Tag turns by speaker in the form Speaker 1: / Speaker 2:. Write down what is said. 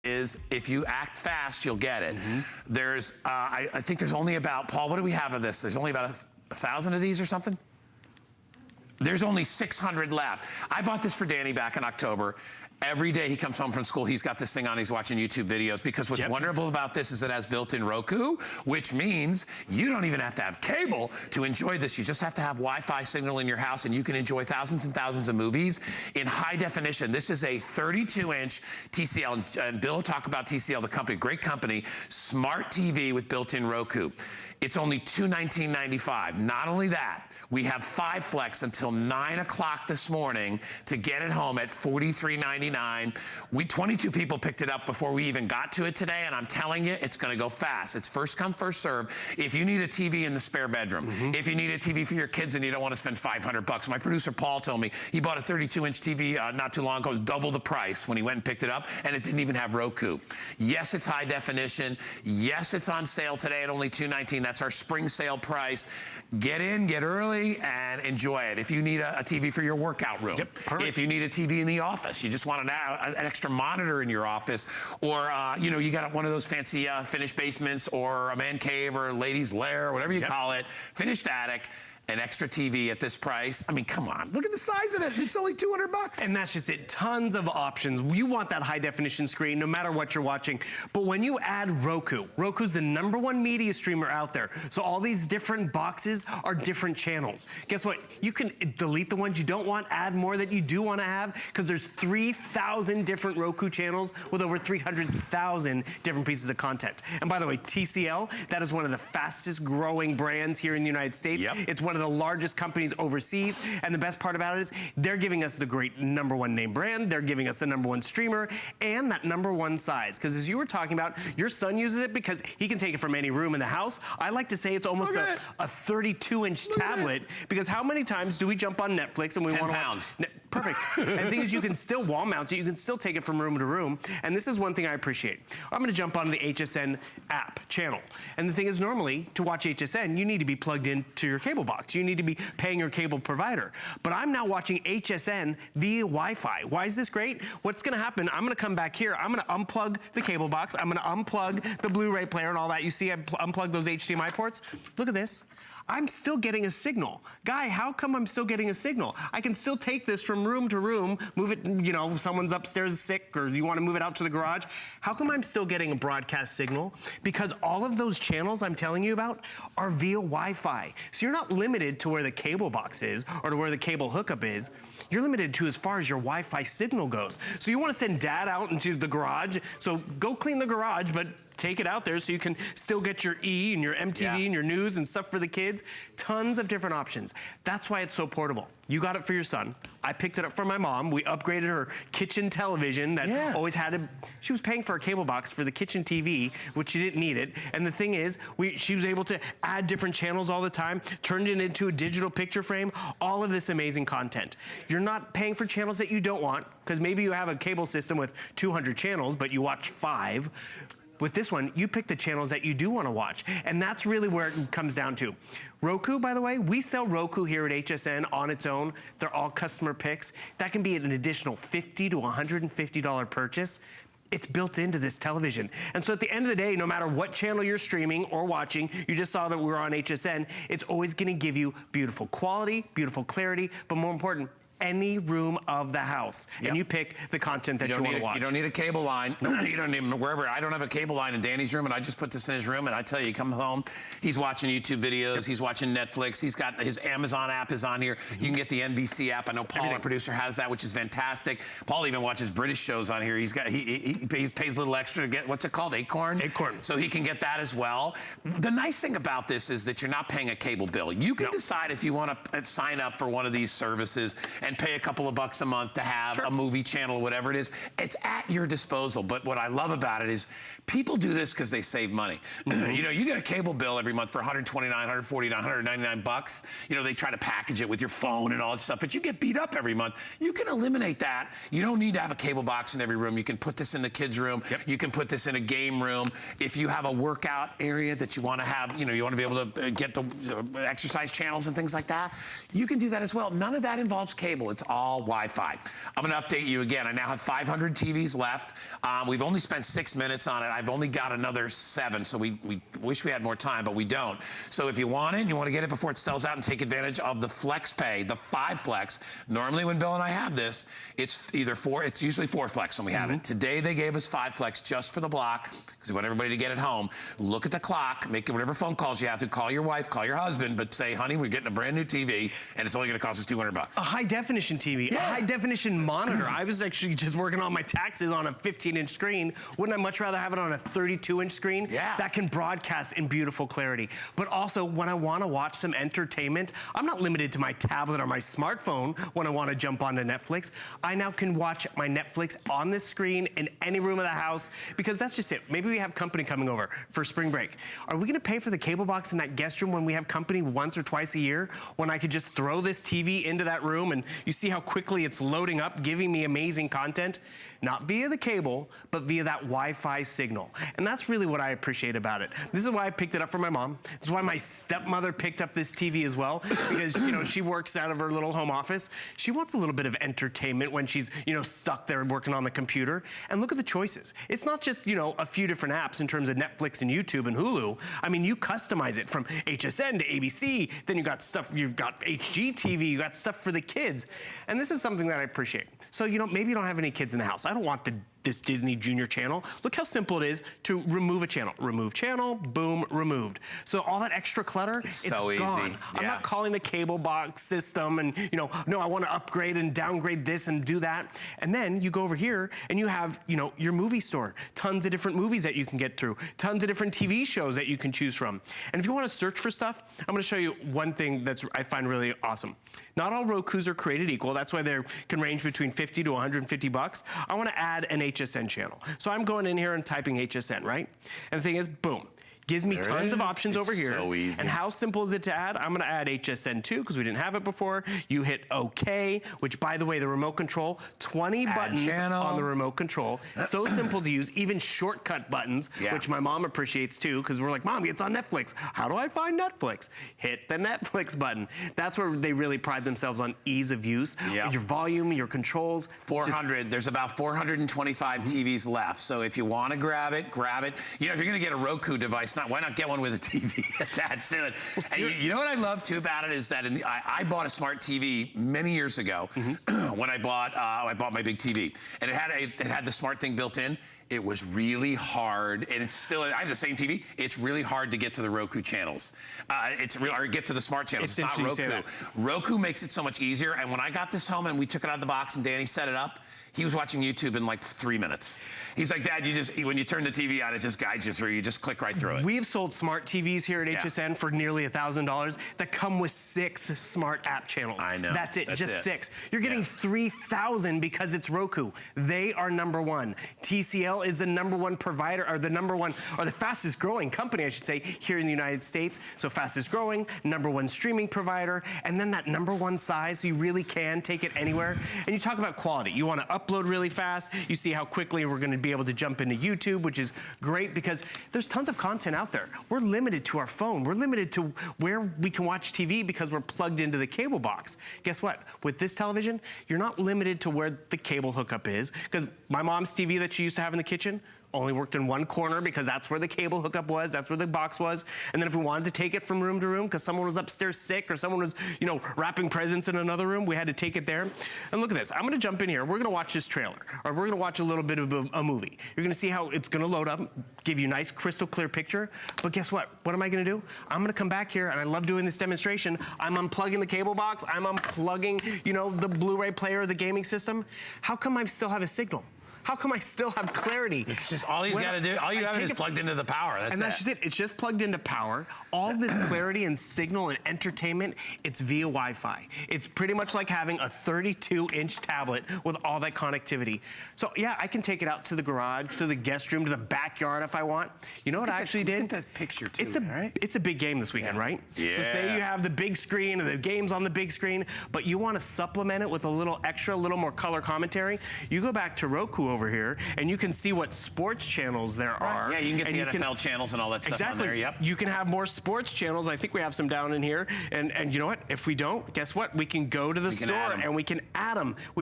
Speaker 1: is if you act fast, you'll get it. There's, I think there's only about, Paul, what do we have of this? There's only about 1,000 of these or something? There's only 600 left. I bought this for Danny back in October. Every day he comes home from school, he's got this thing on, he's watching YouTube videos, because what's wonderful about this is it has built-in Roku, which means you don't even have to have cable to enjoy this. You just have to have Wi-Fi signal in your house, and you can enjoy thousands and thousands of movies in high definition. This is a 32-inch TCL, and Bill will talk about TCL, the company, great company, smart TV with built-in Roku. It's only $219.95. Not only that, we have 5 Flex until 9 o'clock this morning to get it home at $43.99. 22 people picked it up before we even got to it today, and I'm telling you, it's gonna go fast. It's first come, first serve. If you need a TV in the spare bedroom, if you need a TV for your kids and you don't wanna spend $500, my producer Paul told me he bought a 32-inch TV not too long ago. It was double the price when he went and picked it up, and it didn't even have Roku. Yes, it's high definition. Yes, it's on sale today at only $219. That's our spring sale price. Get in, get early, and enjoy it. If you need a TV for your workout room, if you need a TV in the office, you just want an extra monitor in your office, or you know, you got one of those fancy finished basements, or a man cave, or a ladies' lair, or whatever you call it, finished attic, an extra TV at this price. I mean, come on, look at the size of it. It's only 200 bucks.
Speaker 2: And that's just it, tons of options. You want that high definition screen no matter what you're watching. But when you add Roku, Roku's the #1 media streamer out there. So all these different boxes are different channels. Guess what? You can delete the ones you don't want, add more that you do want to have, because there's 3,000 different Roku channels with over 300,000 different pieces of content. And by the way, TCL, that is one of the fastest growing brands here in the United States. It's one of the largest companies overseas, and the best part about it is they're giving us the great #1 name brand, they're giving us the #1 streamer, and that #1 size. Because as you were talking about, your son uses it because he can take it from any room in the house. I like to say it's almost a 32-inch tablet, because how many times do we jump on Netflix and we want to watch? Perfect. And the thing is, you can still wall mount it, you can still take it from room to room, and this is one thing I appreciate. I'm gonna jump on the HSN app channel. And the thing is, normally, to watch HSN, you need to be plugged into your cable box. You need to be paying your cable provider. But I'm now watching HSN via Wi-Fi. Why is this great? What's gonna happen, I'm gonna come back here, I'm gonna unplug the cable box, I'm gonna unplug the Blu-ray player and all that. You see I unplugged those HDMI ports? Look at this. I'm still getting a signal. Guy, how come I'm still getting a signal? I can still take this from room to room, move it, you know, someone's upstairs sick, or you wanna move it out to the garage. How come I'm still getting a broadcast signal? Because all of those channels I'm telling you about are via Wi-Fi. So you're not limited to where the cable box is, or to where the cable hookup is. You're limited to as far as your Wi-Fi signal goes. So you wanna send dad out into the garage, so go clean the garage, but take it out there so you can still get your E and your MTV and your news and stuff for the kids. Tons of different options. That's why it's so portable. You got it for your son. I picked it up for my mom. We upgraded her kitchen television that always had a, she was paying for a cable box for the kitchen TV, which she didn't need it. And the thing is, she was able to add different channels all the time, turned it into a digital picture frame, all of this amazing content. You're not paying for channels that you don't want, because maybe you have a cable system with 200 channels, but you watch 5. With this one, you pick the channels that you do want to watch. And that's really where it comes down to. Roku, by the way, we sell Roku here at HSN on its own. They're all customer picks. That can be an additional $50 to $150 purchase. It's built into this television. And so at the end of the day, no matter what channel you're streaming or watching, you just saw that we were on HSN, it's always gonna give you beautiful quality, beautiful clarity, but more important, any room of the house, and you pick the content that you want to watch.
Speaker 1: You don't need a cable line. You don't need wherever. I don't have a cable line in Danny's room, and I just put this in his room, and I tell you, he comes home, he's watching YouTube videos, he's watching Netflix, he's got his Amazon app is on here. You can get the NBC app. I know Paul, our producer, has that, which is fantastic. Paul even watches British shows on here. He's got he pays a little extra to get, what's it called, Acorn?
Speaker 2: Acorn.
Speaker 1: So he can get that as well. The nice thing about this is that you're not paying a cable bill. You can decide if you want to sign up for one of these services and pay a couple of bucks a month to have a movie channel or whatever it is. It's at your disposal. But what I love about it is people do this because they save money. You know, you get a cable bill every month for $129, $149, $199. You know, they try to package it with your phone and all that stuff, but you get beat up every month. You can eliminate that. You don't need to have a cable box in every room. You can put this in the kids' room. You can put this in a game room. If you have a workout area that you want to have, you know, you want to be able to get the exercise channels and things like that, you can do that as well. None of that involves cable. cable. It's all Wi-Fi. I'm going to update you again. I now have 500 TVs left. We've only spent 6 minutes on it. I've only got another 7, so we wish we had more time, but we don't. So if you want it, and you want to get it before it sells out and take advantage of the Flex Pay, the 5 Flex. Normally when Bill and I have this, it's usually 4 Flex when we have it. Today they gave us 5 Flex just for the block, because we want everybody to get it home. Look at the clock, make whatever phone calls you have to, call your wife, call your husband, but say, honey, we're getting a brand new TV, and it's only going to cost us $200.
Speaker 2: A high definition TV, a high definition monitor. I was actually just working on my taxes on a 15-inch screen. Wouldn't I much rather have it on a 32-inch screen? That can broadcast in beautiful clarity. But also, when I want to watch some entertainment, I'm not limited to my tablet or my smartphone when I want to jump onto Netflix. I now can watch my Netflix on this screen in any room of the house, because that's just it. Maybe we have company coming over for spring break. Are we going to pay for the cable box in that guest room when we have company once or twice a year, when I could just throw this TV into that room and you see how quickly it's loading up, giving me amazing content? Not via the cable, but via that Wi-Fi signal. And that's really what I appreciate about it. This is why I picked it up for my mom. This is why my stepmother picked up this TV as well, because, you know, she works out of her little home office. She wants a little bit of entertainment when she's, you know, stuck there working on the computer. And look at the choices. It's not just, you know, a few different apps in terms of Netflix and YouTube and Hulu. I mean, you customize it from HSN to ABC. Then you got stuff, you've got HGTV, you got stuff for the kids. And this is something that I appreciate. So, you know, maybe you don't have any kids in the house. I don't want this Disney Junior channel. Look how simple it is to remove a channel. Remove channel, boom, removed. So all that extra clutter, it's
Speaker 1: so
Speaker 2: gone.
Speaker 1: easy.
Speaker 2: I'm not calling the cable box system and, you know, no, I want to upgrade and downgrade this and do that. And then you go over here and you have, you know, your movie store. Tons of different movies that you can get through. Tons of different TV shows that you can choose from. And if you want to search for stuff, I'm going to show you one thing that's I find really awesome. Not all Rokus are created equal. That's why they can range between 50 to 150 bucks. I want to add an HSN channel. So I'm going in here and typing HSN, right? And the thing is, boom. Gives me tons of options over here.
Speaker 1: So easy.
Speaker 2: And how simple is it to add? I'm going to add HSN2 because we didn't have it before. You hit OK, which, by the way, the remote control, 20 buttons on the remote control. So simple to use, even shortcut buttons, which my mom appreciates too, because we're like, Mom, it's on Netflix. How do I find Netflix? Hit the Netflix button. That's where they really pride themselves on ease of use. Your volume, your controls.
Speaker 1: 400. There's about 425 TVs left. So if you want to grab it, grab it. You know, if you're going to get a Roku device, why not get one with a TV attached to it? And you know what I love too about it is that I bought a smart TV many years ago when I bought my big TV, and it had the smart thing built in. It was really hard, and it's still, I have the same TV. It's really hard to get to the Roku channels. Or get to the smart channels. It's not Roku. Roku makes it so much easier, and when I got this home and we took it out of the box and Danny set it up, he was watching YouTube in like 3 minutes. He's like, Dad, when you turn the TV on, it just guides you through. You just click right through it.
Speaker 2: We have sold smart TVs here at HSN for nearly $1,000 that come with 6 smart app channels.
Speaker 1: I know.
Speaker 2: That's it, just 6. You're getting 3,000 because it's Roku. They are #1. TCL is the #1 provider, or the fastest growing company, I should say, here in the United States. So fastest growing, #1 streaming provider, and then that #1 size, so you really can take it anywhere. And you talk about quality. You want to upload really fast. You see how quickly we're going to be able to jump into YouTube, which is great because there's tons of content out there. We're limited to our phone. We're limited to where we can watch TV because we're plugged into the cable box. Guess what? With this television, you're not limited to where the cable hookup is, because my mom's TV that she used to have in the kitchen only worked in one corner because that's where the cable hookup was, that's where the box was. And then if we wanted to take it from room to room because someone was upstairs sick or someone was, you know, wrapping presents in another room, we had to take it there. And look at this. I'm going to jump in here. We're going to watch this trailer, or we're going to watch a little bit of a movie. You're going to see how it's going to load up, give you a nice crystal clear picture. But guess what? What am I going to do? I'm going to come back here, and I love doing this demonstration. I'm unplugging the cable box. I'm unplugging, you know, the Blu-ray player, the gaming system. How come I still have a signal? How come I still have clarity?
Speaker 1: It's just all he's got to do. All you have is plugged into the power. That's
Speaker 2: just it. It's just plugged into power. All this clarity and signal and entertainment, it's via Wi-Fi. It's pretty much like having a 32-inch tablet with all that connectivity. So yeah, I can take it out to the garage, to the guest room, to the backyard if I want. You know what I actually did?
Speaker 1: Look at that picture too.
Speaker 2: It's a big game this weekend, right?
Speaker 1: Yeah.
Speaker 2: So say you have the big screen and the game's on the big screen, but you want to supplement it with a little extra, a little more color commentary. You go back to Roku over over here, and you can see what sports channels there are.
Speaker 1: Yeah, you can get
Speaker 2: and
Speaker 1: the NFL channels and all that stuff on there, yep.
Speaker 2: You can have more sports channels. I think we have some down in here. And you know what? If we don't, guess what? We can go to the store and we can add them.